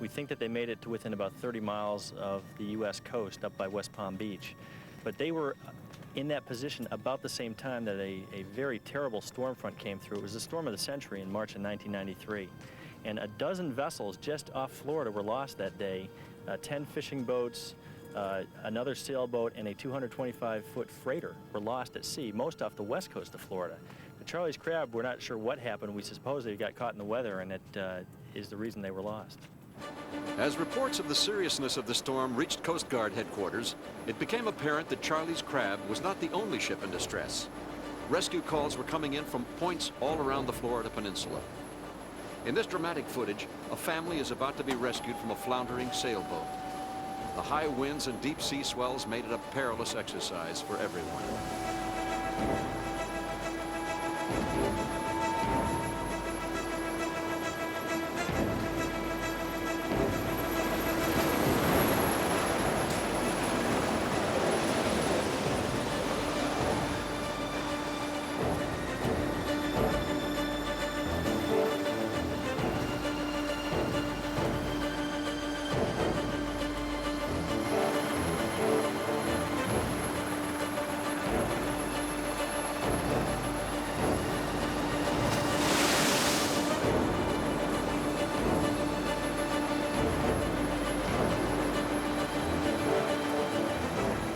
We think that they made it to within about 30 miles of the U.S. coast up by West Palm Beach. But they were in that position about the same time that a very terrible storm front came through. It was the storm of the century in March of 1993. And a dozen vessels just off Florida were lost that day. 10 fishing boats, another sailboat, and a 225-foot freighter were lost at sea, most off the west coast of Florida. The Charlie's Crab, we're not sure what happened. We suppose they got caught in the weather, and it is the reason they were lost. As reports of the seriousness of the storm reached Coast Guard headquarters, it became apparent that Charlie's Crab was not the only ship in distress. Rescue calls were coming in from points all around the Florida peninsula. In this dramatic footage, a family is about to be rescued from a floundering sailboat. The high winds and deep sea swells made it a perilous exercise for everyone.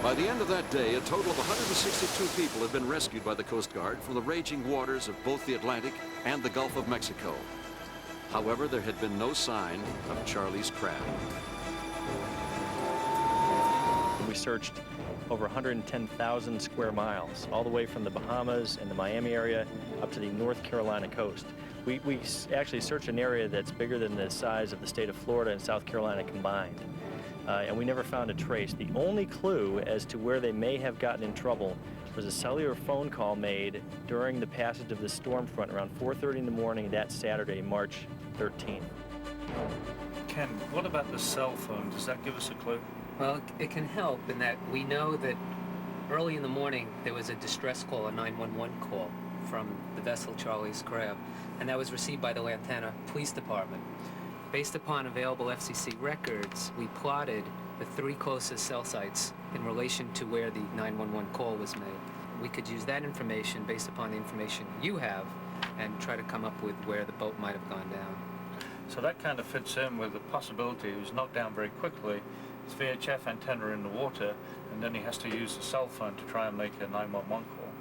By the end of that day, a total of 162 people had been rescued by the Coast Guard from the raging waters of both the Atlantic and the Gulf of Mexico. However, there had been no sign of Charlie's Crab. We searched over 110,000 square miles, all the way from the Bahamas and the Miami area up to the North Carolina coast. We actually searched an area that's bigger than the size of the state of Florida and South Carolina combined. And we never found a trace. The only clue as to where they may have gotten in trouble was a cellular phone call made during the passage of the storm front around 4:30 in the morning that Saturday, March 13th. Ken, what about the cell phone? Does that give us a clue? Well, it can help in that we know that early in the morning there was a distress call, a 911 call from the vessel Charlie's Crab, and that was received by the Lantana Police Department. Based upon available FCC records, we plotted the 3 closest cell sites in relation to where the 911 call was made. We could use that information based upon the information you have and try to come up with where the boat might have gone down. So that kind of fits in with the possibility he was knocked down very quickly. His VHF antenna in the water, and then he has to use the cell phone to try and make a 911 call.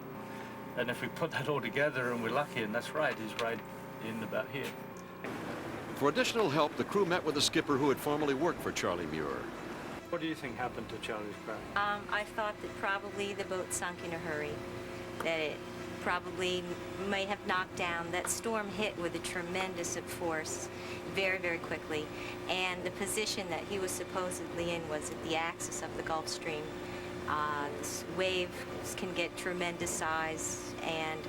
And if we put that all together and we're lucky, and that's right, he's right in about here. For additional help, the crew met with a skipper who had formerly worked for Charlie Muir. What do you think happened to Charlie's Crab? I thought that probably the boat sunk in a hurry, that it probably may have knocked down. That storm hit with a tremendous force very, very quickly, and the position that he was supposedly in was at the axis of the Gulf Stream. Waves can get tremendous size, and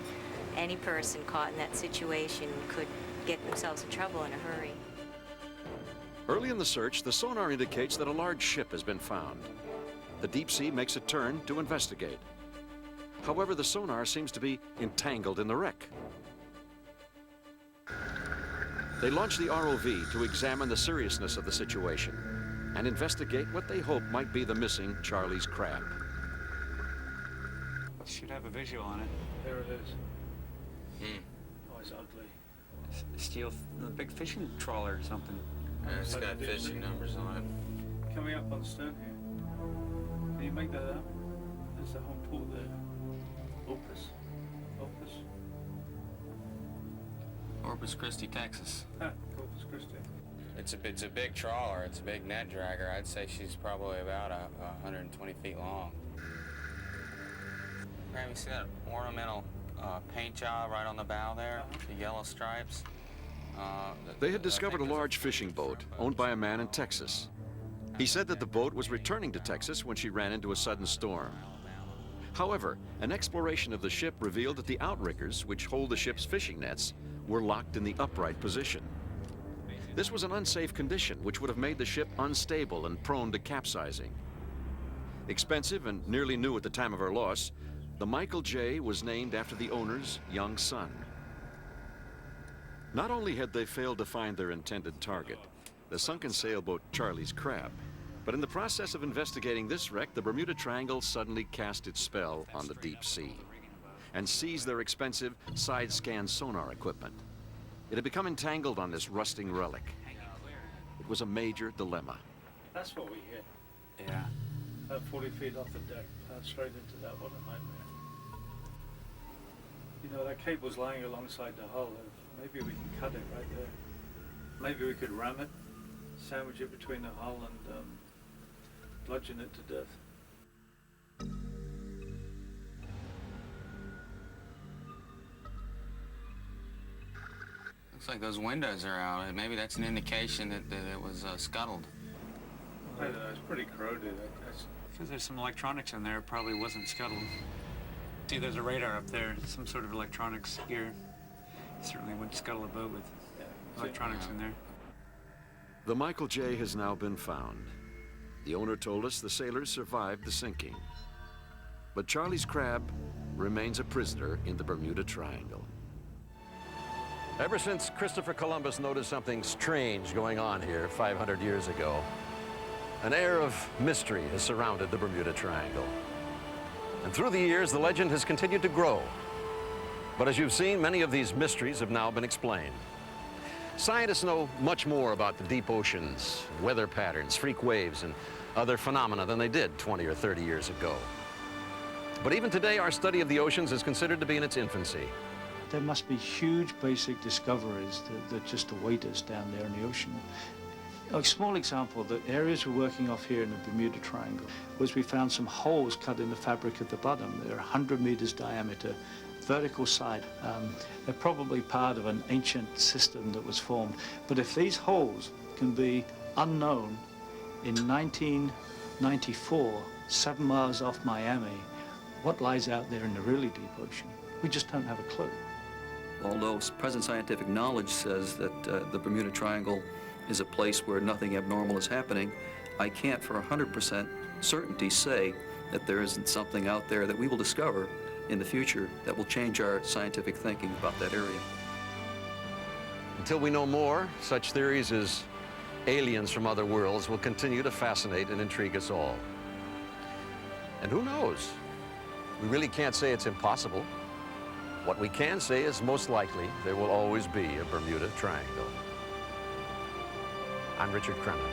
any person caught in that situation could get themselves in trouble in a hurry. Early in the search, the sonar indicates that a large ship has been found. The deep sea makes a turn to investigate. However, the sonar seems to be entangled in the wreck. They launch the ROV to examine the seriousness of the situation and investigate what they hope might be the missing Charlie's Crab. It should have a visual on it. There it is. Oh, it's ugly. Steel, a big fishing trawler or something. It's got fishing numbers on it. Coming up on the stern here. Can you make that up? There's the home port there. Opus. Corpus Christi, Texas. Corpus Christi. It's a big trawler. It's a big net dragger. I'd say she's probably about 120 feet long. Graham, you see that ornamental paint job right on the bow there? The yellow stripes. They had discovered a large fishing boat owned by a man in Texas. He said that the boat was returning to Texas when she ran into a sudden storm. However, an exploration of the ship revealed that the outriggers, which hold the ship's fishing nets, were locked in the upright position. This was an unsafe condition which would have made the ship unstable and prone to capsizing. Expensive and nearly new at the time of her loss, the Michael J was named after the owner's young son. Not only had they failed to find their intended target, the sunken sailboat Charlie's Crab. But in the process of investigating this wreck, the Bermuda Triangle suddenly cast its spell on the deep sea and seized their expensive side-scan sonar equipment. It had become entangled on this rusting relic. It was a major dilemma. That's what we hit. Yeah. 40 feet off the deck, straight into that. What a nightmare. You know, that cable's lying alongside the hull. Maybe we can cut it right there. Maybe we could ram it, sandwich it between the hull and bludgeon it to death. Looks like those windows are out. Maybe that's an indication that it was scuttled. I don't know, it's pretty corroded. Because there's some electronics in there, it probably wasn't scuttled. See, there's a radar up there, some sort of electronics gear. Certainly wouldn't scuttle a boat with electronics in there. The Michael J has now been found. The owner told us the sailors survived the sinking. But Charlie's Crab remains a prisoner in the Bermuda Triangle. Ever since Christopher Columbus noticed something strange going on here 500 years ago, an air of mystery has surrounded the Bermuda Triangle. And through the years, the legend has continued to grow. But as you've seen, many of these mysteries have now been explained. Scientists know much more about the deep oceans, weather patterns, freak waves, and other phenomena than they did 20 or 30 years ago. But even today, our study of the oceans is considered to be in its infancy. There must be huge basic discoveries that just await us down there in the ocean. A small example, the areas we're working off here in the Bermuda Triangle was we found some holes cut in the fabric at the bottom. They're 100 meters diameter, vertical side. They're probably part of an ancient system that was formed. But if these holes can be unknown in 1994, 7 miles off Miami, what lies out there in the really deep ocean? We just don't have a clue. Although present scientific knowledge says that the Bermuda Triangle is a place where nothing abnormal is happening, I can't for 100% certainty say that there isn't something out there that we will discover in the future that will change our scientific thinking about that area. Until we know more, such theories as aliens from other worlds will continue to fascinate and intrigue us all. And who knows? We really can't say it's impossible. What we can say is most likely there will always be a Bermuda Triangle. I'm Richard Crenna.